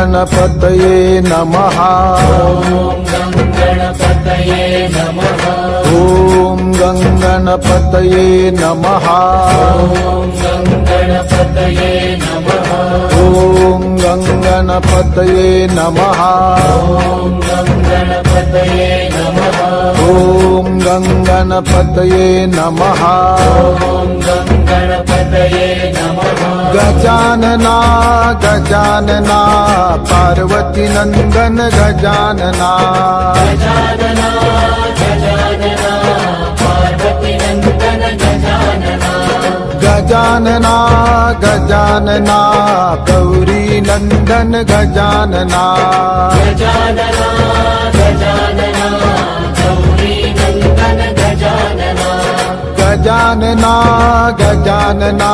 गणपतये नमः। ॐ गणपतये नमः। ॐ गणपतये नमः। ॐ गणपतये नमः। गजानना गजानना पार्वती नंदन गजानना। गजानना गजानना गौरी नंदन गजानना। गजानना गजानना